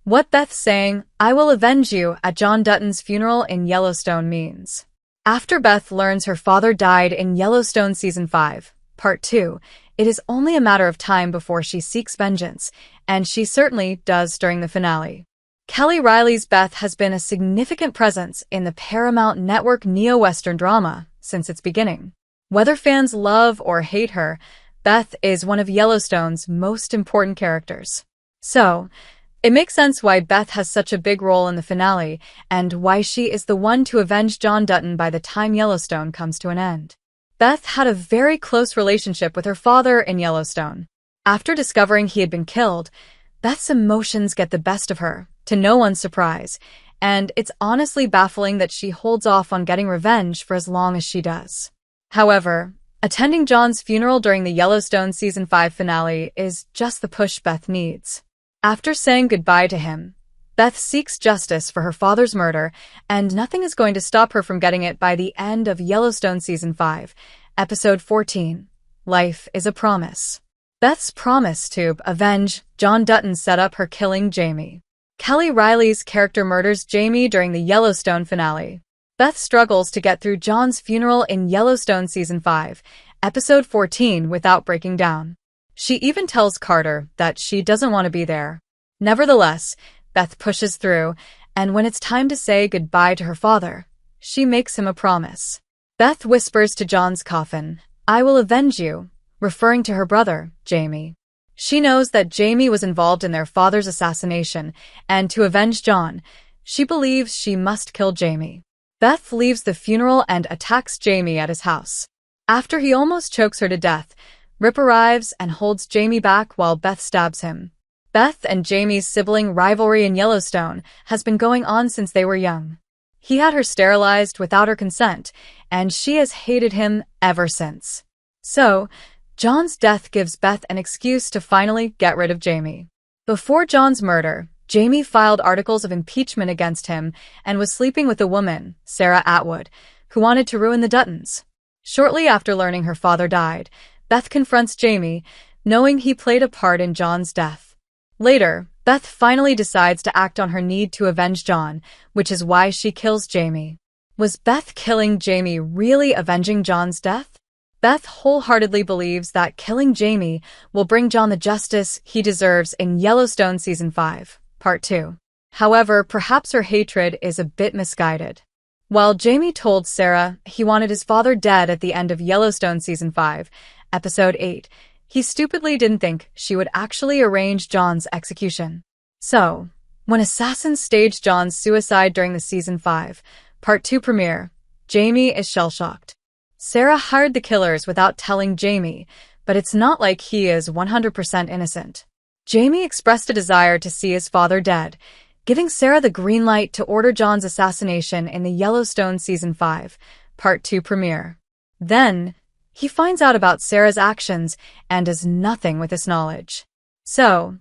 What Beth saying, "I will avenge you" at John Dutton's funeral in Yellowstone means. After Beth learns her father died in Yellowstone Season 5, Part 2, it is only a matter of time before she seeks vengeance, and she certainly does during the finale. Kelly Reilly's Beth has been a significant presence in the Paramount Network neo-Western drama since its beginning. Whether fans love or hate her, Beth is one of Yellowstone's most important characters. So, it makes sense why Beth has such a big role in the finale, and why she is the one to avenge John Dutton by the time Yellowstone comes to an end. Beth had a very close relationship with her father in Yellowstone. After discovering he had been killed, Beth's emotions get the best of her, to no one's surprise, and it's honestly baffling that she holds off on getting revenge for as long as she does. However, attending John's funeral during the Yellowstone Season 5 finale is just the push Beth needs. After saying goodbye to him, Beth seeks justice for her father's murder, and nothing is going to stop her from getting it by the end of Yellowstone Season 5, Episode 14, Life is a Promise. Beth's promise to avenge John Dutton set up her killing Jamie. Kelly Reilly's character murders Jamie during the Yellowstone finale. Beth struggles to get through John's funeral in Yellowstone Season 5, Episode 14 without breaking down. She even tells Carter that she doesn't want to be there. Nevertheless, Beth pushes through, and when it's time to say goodbye to her father, she makes him a promise. Beth whispers to John's coffin, "I will avenge you," referring to her brother, Jamie. She knows that Jamie was involved in their father's assassination, and to avenge John, she believes she must kill Jamie. Beth leaves the funeral and attacks Jamie at his house. After he almost chokes her to death, Rip arrives and holds Jamie back while Beth stabs him. Beth and Jamie's sibling rivalry in Yellowstone has been going on since they were young. He had her sterilized without her consent, and she has hated him ever since. So, John's death gives Beth an excuse to finally get rid of Jamie. Before John's murder, Jamie filed articles of impeachment against him and was sleeping with a woman, Sarah Atwood, who wanted to ruin the Duttons. Shortly after learning her father died, Beth confronts Jamie, knowing he played a part in John's death. Later, Beth finally decides to act on her need to avenge John, which is why she kills Jamie. Was Beth killing Jamie really avenging John's death? Beth wholeheartedly believes that killing Jamie will bring John the justice he deserves in Yellowstone Season 5, Part 2. However, perhaps her hatred is a bit misguided. While Jamie told Sarah he wanted his father dead at the end of Yellowstone Season 5, Episode 8, he stupidly didn't think she would actually arrange John's execution. So, when assassins stage John's suicide during the Season 5, Part 2 premiere, Jamie is shell-shocked. Sarah hired the killers without telling Jamie, but it's not like he is 100% innocent. Jamie expressed a desire to see his father dead, giving Sarah the green light to order John's assassination in the Yellowstone Season 5, Part 2 premiere. Then, he finds out about Sarah's actions and does nothing with this knowledge. So,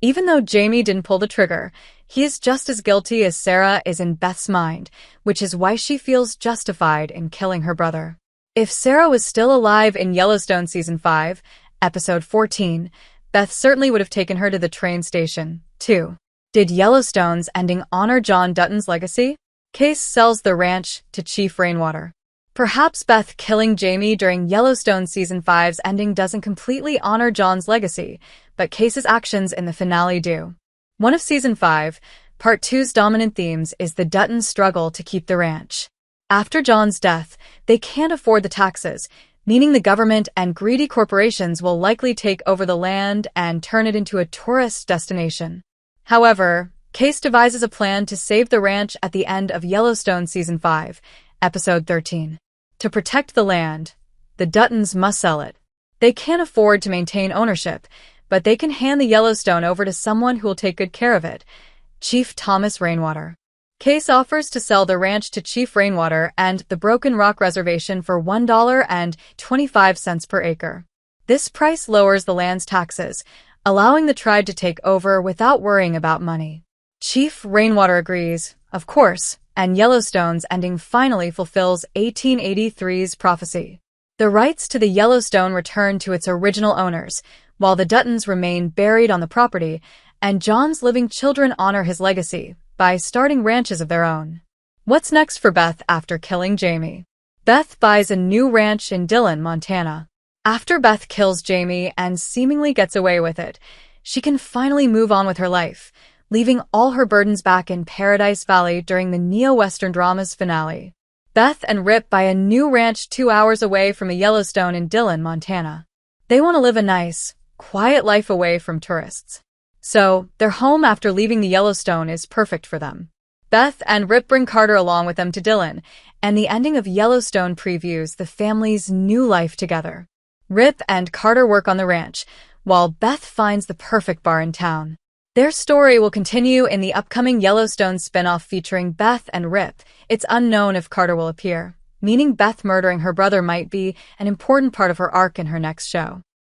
even though Jamie didn't pull the trigger, he is just as guilty as Sarah is in Beth's mind, which is why she feels justified in killing her brother. If Sarah was still alive in Yellowstone Season 5, Episode 14, Beth certainly would have taken her to the train station, too. Did Yellowstone's ending honor John Dutton's legacy? Case sells the ranch to Chief Rainwater. Perhaps Beth killing Jamie during Yellowstone Season 5's ending doesn't completely honor John's legacy, but Case's actions in the finale do. One of Season 5, Part 2's dominant themes is the Duttons' struggle to keep the ranch. After John's death, they can't afford the taxes, meaning the government and greedy corporations will likely take over the land and turn it into a tourist destination. However, Case devises a plan to save the ranch at the end of Yellowstone Season 5, Episode 13. To protect the land, the Duttons must sell it. They can't afford to maintain ownership, but they can hand the Yellowstone over to someone who will take good care of it, Chief Thomas Rainwater. Case offers to sell the ranch to Chief Rainwater and the Broken Rock Reservation for $1.25 per acre. This price lowers the land's taxes, allowing the tribe to take over without worrying about money. Chief Rainwater agrees, of course, and Yellowstone's ending finally fulfills 1883's prophecy. The rights to the Yellowstone return to its original owners, while the Duttons remain buried on the property, and John's living children honor his legacy by starting ranches of their own. What's next for Beth after killing Jamie? Beth buys a new ranch in Dillon, Montana. After Beth kills Jamie and seemingly gets away with it, she can finally move on with her life, leaving all her burdens back in Paradise Valley during the neo-Western drama's finale. Beth and Rip buy a new ranch 2 hours away from a Yellowstone in Dillon, Montana. They want to live a nice, quiet life away from tourists. So, their home after leaving the Yellowstone is perfect for them. Beth and Rip bring Carter along with them to Dillon, and the ending of Yellowstone previews the family's new life together. Rip and Carter work on the ranch, while Beth finds the perfect bar in town. Their story will continue in the upcoming Yellowstone spinoff featuring Beth and Rip. It's unknown if Carter will appear, meaning Beth murdering her brother might be an important part of her arc in her next show.